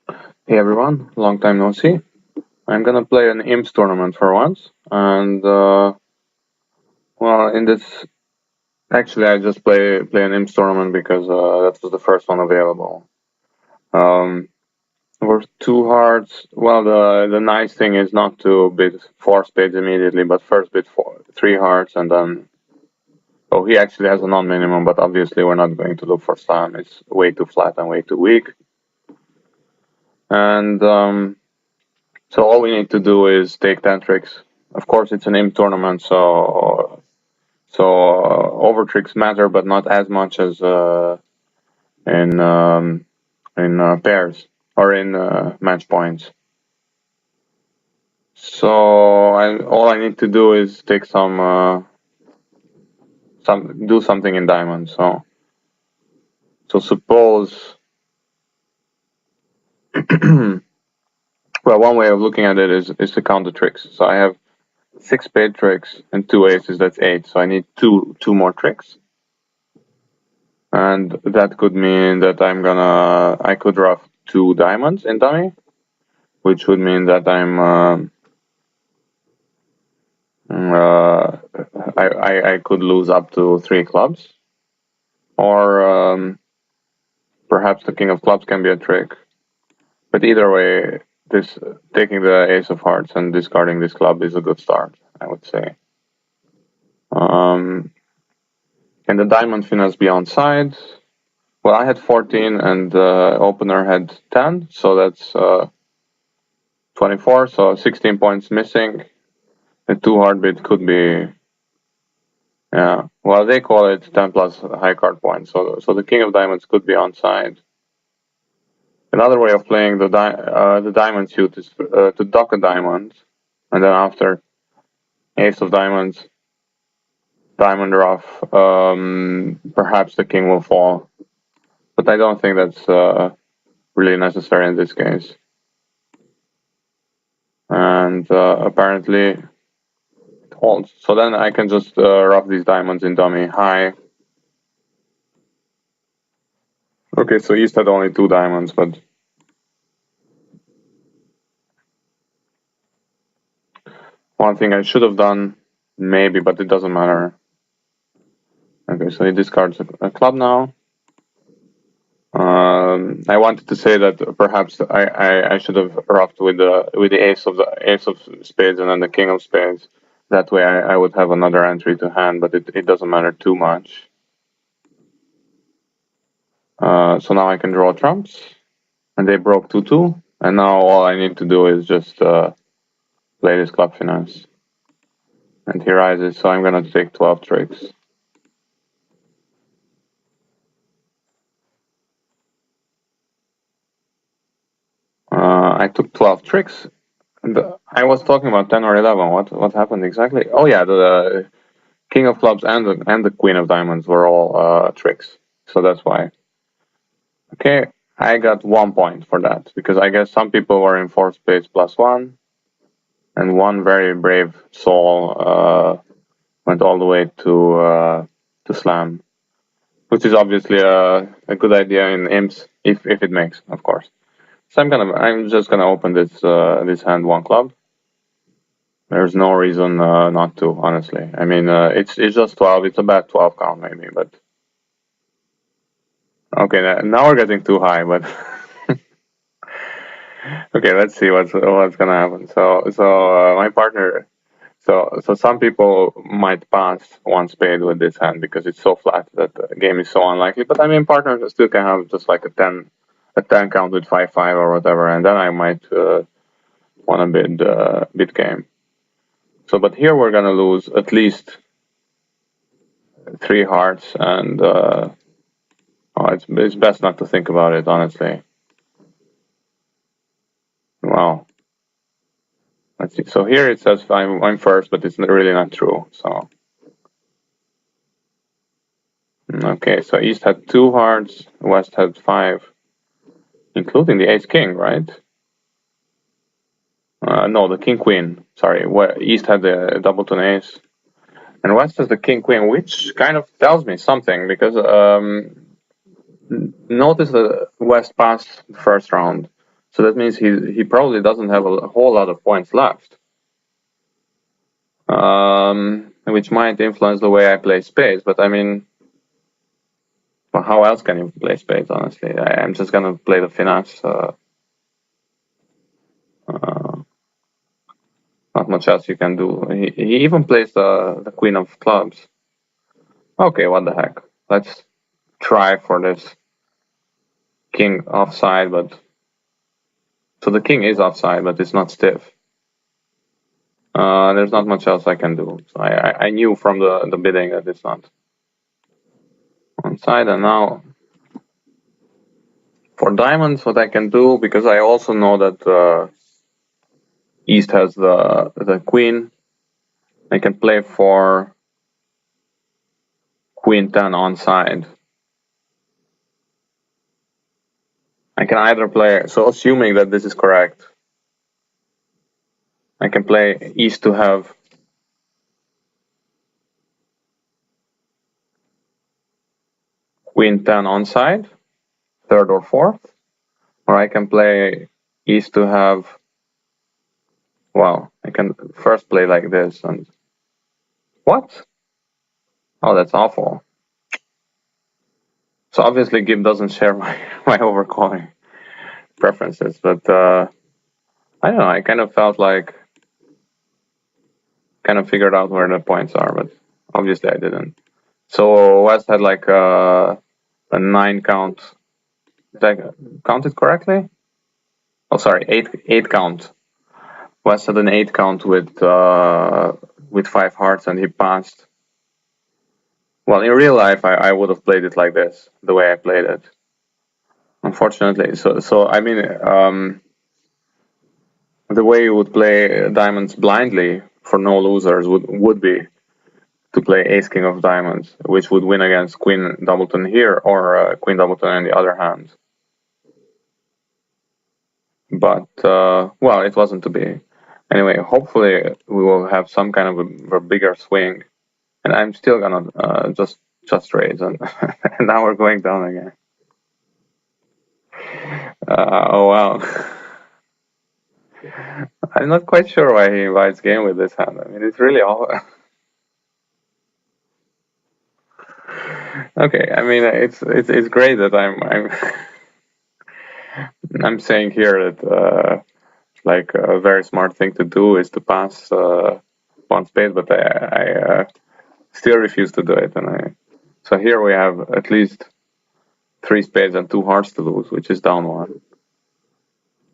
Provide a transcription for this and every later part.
Hey everyone, long time no see. I'm gonna play an IMPS tournament for once, and well, in this, actually, I just play an IMPS tournament because that was the first one available. Um, there were two hearts. Well, the nice thing is not to bid four spades immediately, but first bid three hearts, and then. Oh, he actually has a non-minimum, but obviously we're not going to look for slam. It's way too flat and way too weak, and so all we need to do is take 10 tricks. Of course, it's an IMP tournament, so over tricks matter, but not as much as in pairs or in match points. So all I need to do is take do something in diamonds. So suppose well, one way of looking at it is to count the tricks. So I have 6 spade tricks and 2 aces. That's 8. So I need two more tricks. And that could mean that I could rough 2 diamonds in dummy, which would mean that I could lose up to 3 clubs, or perhaps the king of clubs can be a trick. But either way, this taking the ace of hearts and discarding this club is a good start, I would say. Can the diamond finesse be on side? Well, I had 14 and the opener had 10, so that's 24, so 16 points missing. The 2 hard bid could be, yeah. Well, they call it 10 plus high card points, so the king of diamonds could be on side. Another way of playing the diamond suit is to dock a diamond, and then after ace of diamonds, diamond rough, perhaps the king will fall. But I don't think that's really necessary in this case. And apparently it holds. So then I can just rough these diamonds in dummy high. Okay, so East had only 2 diamonds, but one thing I should have done, maybe, but it doesn't matter. Okay, so he discards a club now. I wanted to say that perhaps I should have roughed with the ace of spades and then the king of spades. That way I would have another entry to hand, but it doesn't matter too much. So now I can draw trumps, and they broke 2-2, and now all I need to do is just play this club finesse. And he rises, so I'm gonna take 12 tricks. I took 12 tricks. And I was talking about 10 or 11. What happened exactly? Oh yeah, the king of clubs and the queen of diamonds were all tricks. So that's why. Okay, I got 1 point for that because I guess some people were in 4 spades +1, and one very brave soul went all the way to slam, which is obviously a good idea in imps if it makes, of course. So I'm just gonna open this hand 1 club. There's no reason not to, honestly. I mean, it's just 12. It's a bad 12 count maybe, but okay. Now we're getting too high, but okay. Let's see what's gonna happen. So my partner. So some people might pass 1 spade with this hand because it's so flat that the game is so unlikely. But I mean, partners still can have just like a 10 count with 5-5 or whatever, and then I might want to bid game. So, but here we're gonna lose at least 3 hearts, and it's best not to think about it, honestly. Wow. Let's see. So here it says I'm first, but it's really not true. So okay, so East had 2 hearts, West had 5, including the Ace King, right? No, the King Queen. Sorry, East had the doubleton Ace, and West has the King Queen, which kind of tells me something because notice that West passed the first round. So that means he probably doesn't have a whole lot of points left. Which might influence the way I play spades, but I mean, well, how else can you play spades, honestly? I'm just gonna play the finesse. Not much else you can do. He even plays the queen of clubs. Okay, what the heck. Let's try for this king offside, but... So the king is offside, but it's not stiff. There's not much else I can do. So I knew from the bidding that it's not onside, and now for diamonds, what I can do, because I also know that East has the queen, I can play for queen 10 onside. I can either play, so assuming that this is correct, I can play East to have queen 10 onside, third or fourth, or I can play East to have, well, I can first play like this and... What? Oh, that's awful. So obviously Gib doesn't share my overcalling preferences, but I don't know, I kind of felt like, kind of figured out where the points are, but obviously I didn't. So West had like a 9 count. Did I count it correctly? Oh, sorry, 8 count. West had an 8 count with 5 hearts, and he passed. Well, in real life, I would have played it like this, the way I played it. Unfortunately, so I mean, the way you would play diamonds blindly for no losers would be to play Ace King of Diamonds, which would win against Queen Doubleton here or Queen Doubleton in the other hand. But well, it wasn't to be. Anyway, hopefully we will have some kind of a bigger swing, and I'm still gonna just raise, and now we're going down again. Oh wow. I'm not quite sure why he invites game with this hand. I mean, it's really all. Okay, I mean, it's great that I'm saying here that like a very smart thing to do is to pass one spade, but I still refuse to do it, and so here we have at least 3 spades and 2 hearts to lose, which is down 1.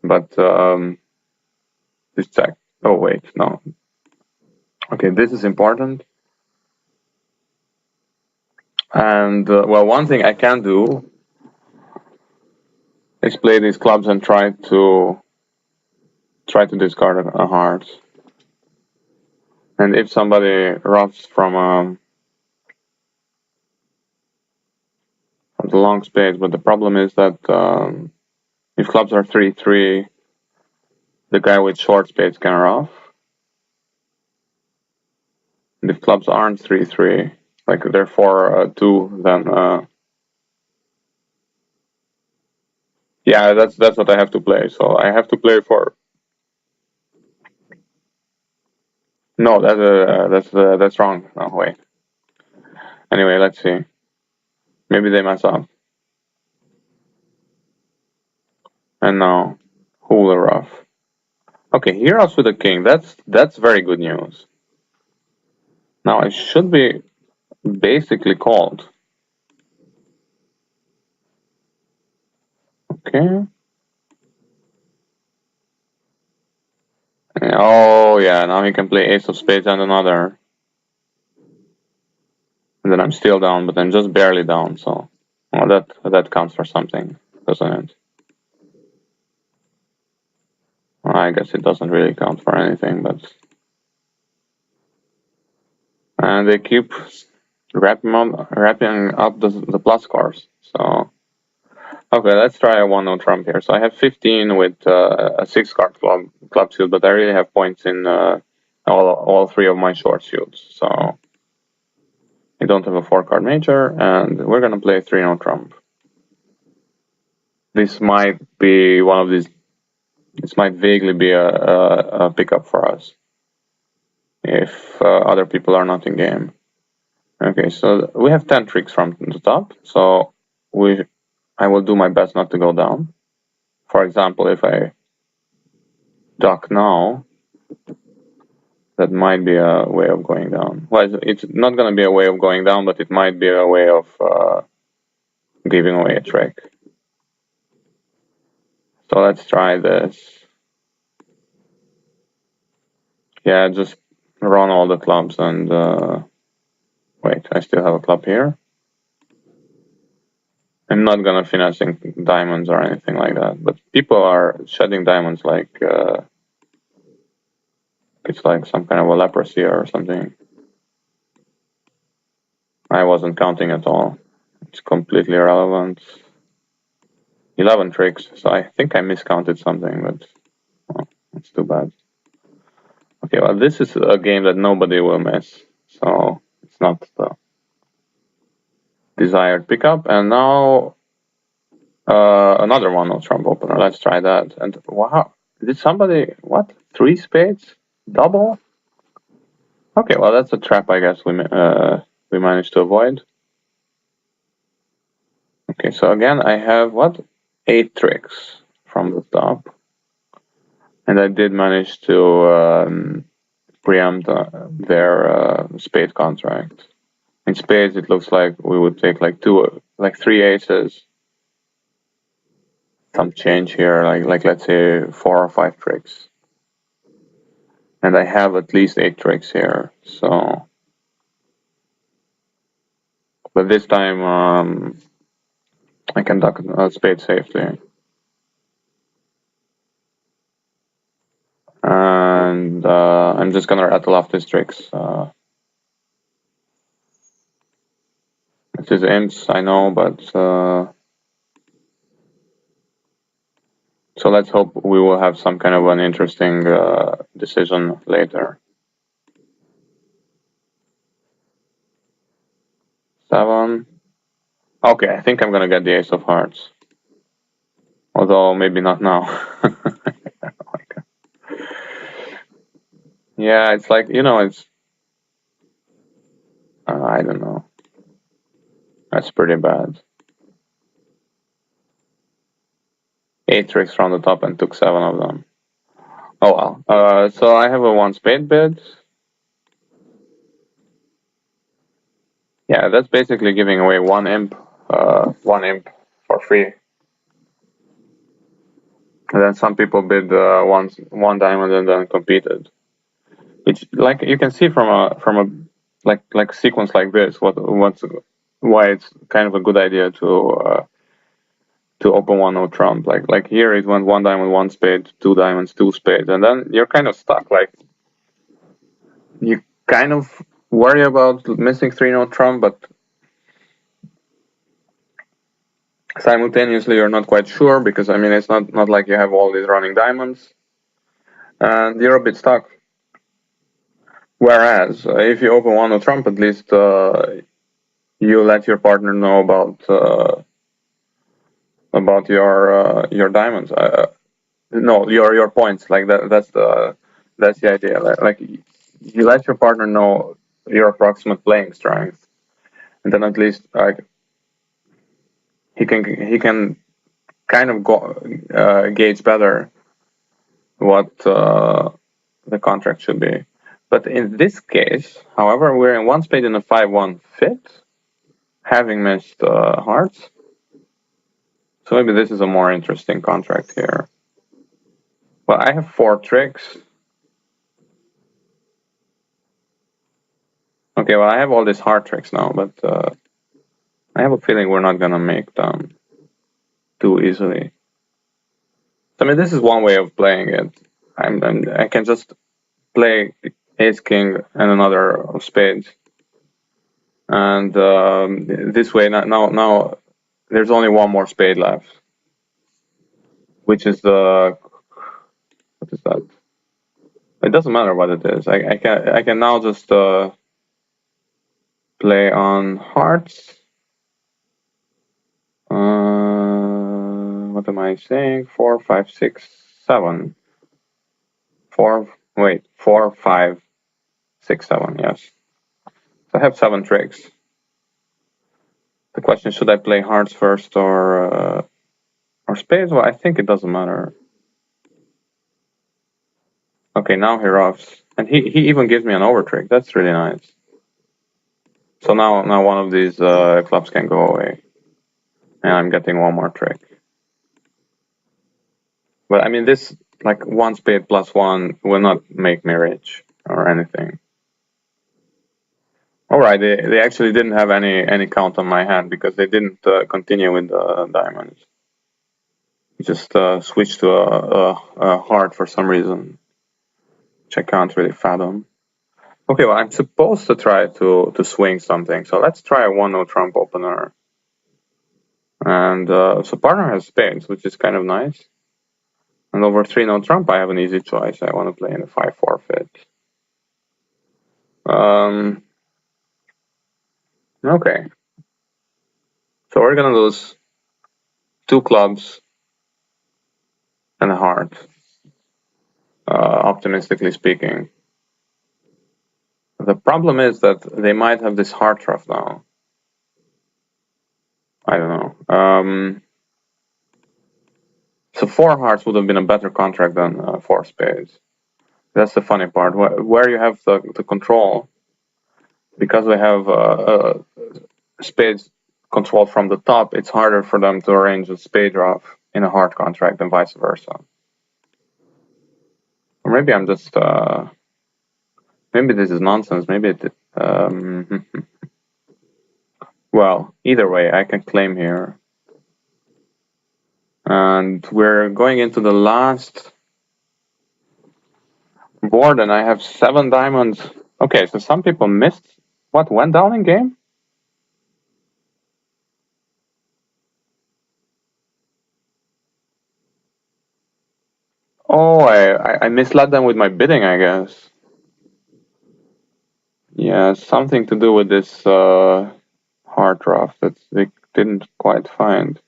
But just check. Oh wait, no. Okay, this is important. And well, one thing I can do is play these clubs and try to discard a heart. And if somebody roughs from the long spades, but the problem is that if clubs are 3-3, the guy with short spades can rough. And if clubs aren't 3-3, like they're 4-2, then yeah, that's what I have to play. So I have to play for... No, that's wrong. No, wait. Anyway, let's see. Maybe they mess up. And now, who will rough? Okay, he roughs with the king. That's very good news. Now I should be basically called. Okay. Oh yeah, now he can play ace of spades and another. And then I'm still down, but I'm just barely down, so well, that counts for something, doesn't it? Well, I guess it doesn't really count for anything, but... And they keep wrapping up the plus scores, so... Okay, let's try a 1-0 trump here. So I have 15 with a 6-card club suit, but I really have points in all 3 of my short suits. So I don't have a 4-card major, and we're gonna play 3-0 trump. This might be one of these This might vaguely be a pickup for us if other people are not in game. Okay, so we have 10 tricks from the top, so I will do my best not to go down. For example, if I duck now, that might be a way of going down. Well, it's not going to be a way of going down, but it might be a way of giving away a trick. So let's try this. Yeah, just run all the clubs and wait, I still have a club here. I'm not gonna finessing diamonds or anything like that, but people are shedding diamonds like it's like some kind of a leprosy or something. I wasn't counting at all. It's completely irrelevant. 11 tricks, so I think I miscounted something, but well, it's too bad. Okay, well, this is a game that nobody will miss, so it's not the desired pickup. And now another one of Trump opener. Let's try that. And wow, did somebody what? 3 spades, double? Okay, well that's a trap. I guess we managed to avoid. Okay, so again I have what? 8 tricks from the top, and I did manage to preempt their spade contract. In spades, it looks like we would take like 3 aces, some change here, like let's say 4 or 5 tricks, and I have at least 8 tricks here. So, but this time I can duck a spade safely, and I'm just gonna rattle off these tricks. It is imps, I know, but so let's hope we will have some kind of an interesting decision later. 7. Okay, I think I'm gonna get the ace of hearts. Although maybe not now. Yeah, it's like, it's I don't know. That's pretty bad. 8 tricks from the top and took 7 of them. Oh well. So I have a 1 spade bid. Yeah, that's basically giving away 1 imp for free. And then some people bid one diamond and then competed. It's like you can see from a like sequence like this why it's kind of a good idea to open one no trump. Like here it went 1 diamond, 1 spade, 2 diamonds, 2 spades, and then you're kind of stuck. Like you kind of worry about missing 3 no trump, but simultaneously you're not quite sure because I mean it's not like you have all these running diamonds, and you're a bit stuck. Whereas if you open one no trump, at least you let your partner know about your diamonds. No, your points. Like that's the idea. Like you let your partner know your approximate playing strength, and then at least like he can kind of gauge better what the contract should be. But in this case, however, we're in 1 spade in a 5-1 fit, having missed hearts. So maybe this is a more interesting contract here. Well, I have 4 tricks. Okay, well, I have all these heart tricks now, but I have a feeling we're not gonna make them too easily. I mean, this is one way of playing it. I can just play ace king and another of spades, and this way now there's only one more spade left, which is the what is that? It doesn't matter what it is. I can now just play on hearts. What am I saying? 4, 5, 6, 7. 4, wait, 4, 5, 6, 7, yes. So I have 7 tricks. The question, should I play hearts first or spades? Well, I think it doesn't matter. Okay, now he ruffs. And he even gives me an over trick. That's really nice. So now one of these clubs can go away. And I'm getting one more trick. But I mean, this, like, 1 spade plus 1 will not make me rich or anything. Alright, they actually didn't have any count on my hand because they didn't continue with the diamonds. Just switched to a heart for some reason, which I can't really fathom. Okay, well, I'm supposed to try to swing something, so let's try a 1-0 trump opener. And so partner has spades, which is kind of nice. And over 3-0 trump, I have an easy choice. I want to play in a 5 forfeit. Okay. So we're gonna lose 2 clubs and a heart, optimistically speaking. The problem is that they might have this heart ruff now. I don't know. So 4 hearts would have been a better contract than 4 spades. That's the funny part. Where you have the control, because they have spades controlled from the top, it's harder for them to arrange a spade ruff in a heart contract than vice versa. Or maybe I'm just maybe this is nonsense. Maybe it. Well, either way, I can claim here. And we're going into the last board, and I have 7 diamonds. Okay, so some people missed what went down in game? Oh, I misled them with my bidding, I guess. Yeah, something to do with this heart ruff that they didn't quite find.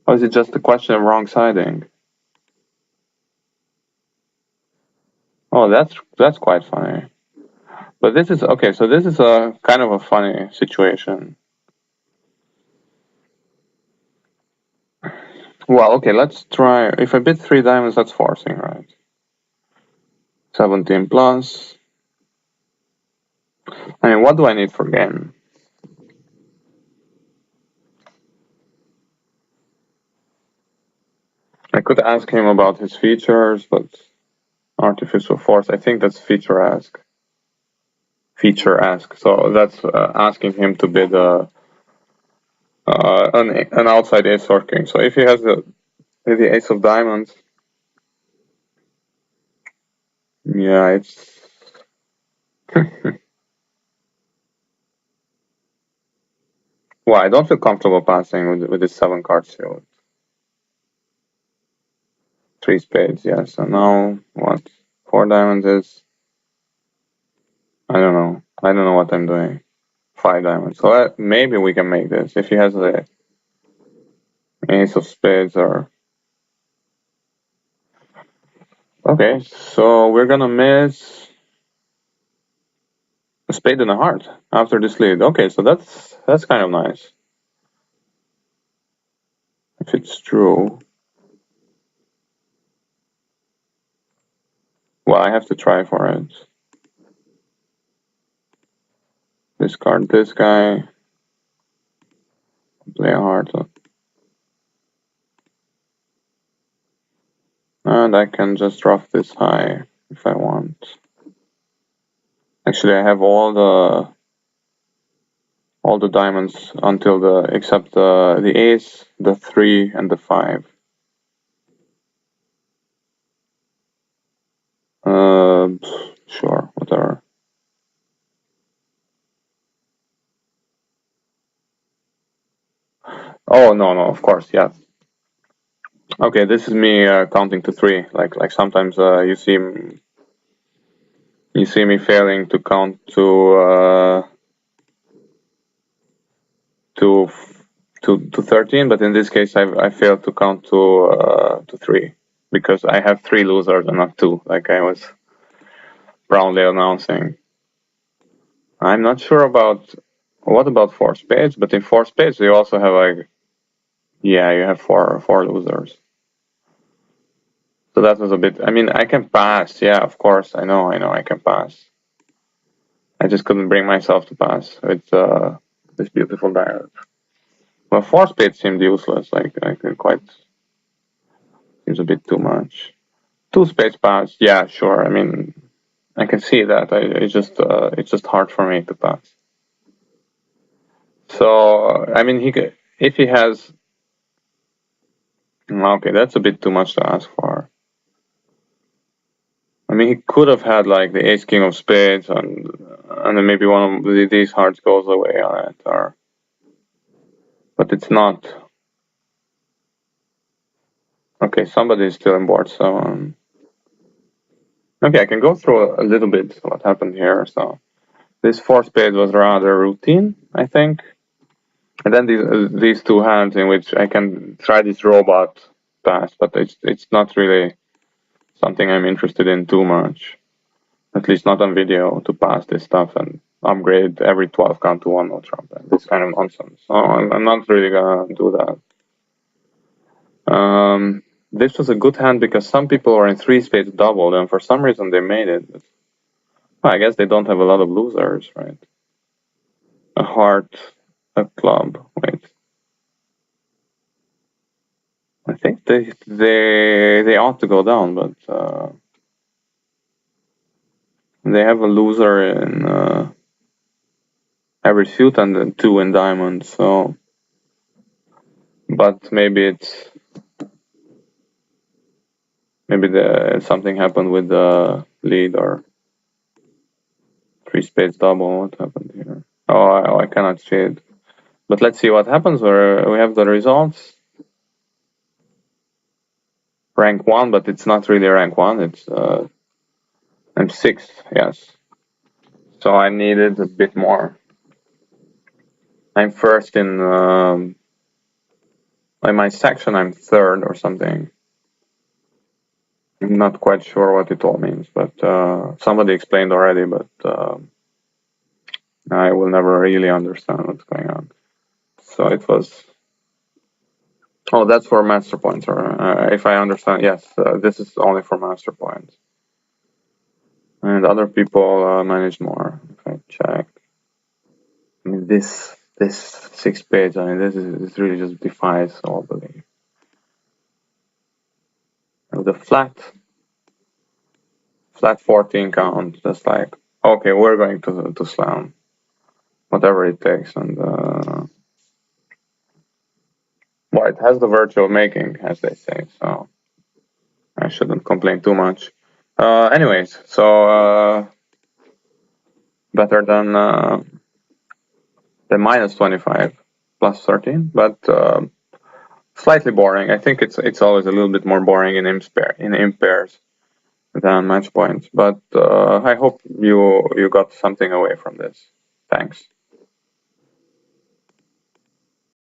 Or is it just a question of wrong siding? Oh, that's quite funny. But this is okay. So this is a kind of a funny situation. Well, okay, let's try. If I bid 3 diamonds, that's forcing, right? 17 plus. I mean, what do I need for game? I could ask him about his features, but artificial force, I think that's feature ask. Feature ask. So that's asking him to bid an outside ace or king. So if he has the ace of diamonds, yeah, it's. Well, I don't feel comfortable passing with this 7 card shield. 3 spades, yeah. So now what? 4 diamonds is. I don't know. I don't know what I'm doing. 5 diamonds. So maybe we can make this if he has the ace of spades or. Okay, so we're gonna miss a spade and a heart after this lead. Okay, so that's kind of nice. If it's true. Well, I have to try for it. Discard this guy. Play a heart. And I can just rough this high if I want. Actually, I have all the diamonds until except the ace, the 3, and the 5. Sure, whatever. Oh no, of course, yeah. Okay, this is me counting to 3. Like sometimes you see me failing to count to 13, but in this case I failed to count to 3. because I have 3 losers and not 2, like I was proudly announcing. I'm not sure about what about 4 spades, but in 4 spades you also have like, yeah, you have four losers. So that was a bit. I mean, I can pass. Yeah, of course, I know, I can pass. I just couldn't bring myself to pass with this beautiful dialog. Well, 4 spades seemed useless. Like quite seems a bit too much. 2 spades pass. Yeah, sure. I mean, I can see that. It's just hard for me to pass. So I mean, if he has. Okay, that's a bit too much to ask for. I mean, he could have had like the ace king of spades, and then maybe one of these hearts goes away on it, but it's not. Okay, somebody is still on board, so okay, I can go through a little bit what happened here. So this 4 spades was rather routine, I think, and then these 2 hands in which I can try this robot pass, but it's not really something I'm interested in too much. At least not on video, to pass this stuff and upgrade every 12 count to 1 no trump. This kind of nonsense. So I'm not really gonna do that. This was a good hand because some people were in 3 spades doubled, and for some reason they made it. But, well, I guess they don't have a lot of losers, right? A heart, a club. Wait, I think they ought to go down, but they have a loser in every suit and then 2 in diamonds. So, but maybe something happened with the lead, or 3 spades double. What happened here? Oh, I cannot see it. But let's see what happens. Where we have the results. Rank 1, but it's not really rank 1. It's I'm 6th. Yes. So I needed a bit more. I'm first in my section. I'm 3rd or something. I'm not quite sure what it all means, but somebody explained already. But I will never really understand what's going on. So it was. Oh, that's for master points, or if I understand, yes, this is only for master points. And other people manage more. If I check, I mean, this 6 page, I mean, this really just defies all belief. And the flat 14 count, just like, okay, we're going to slam whatever it takes, and well, it has the virtue of making, as they say, so I shouldn't complain too much. Anyways, so better than minus 25 plus 13, but slightly boring. I think it's always a little bit more boring in imp pairs than match points, but I hope you got something away from this. Thanks.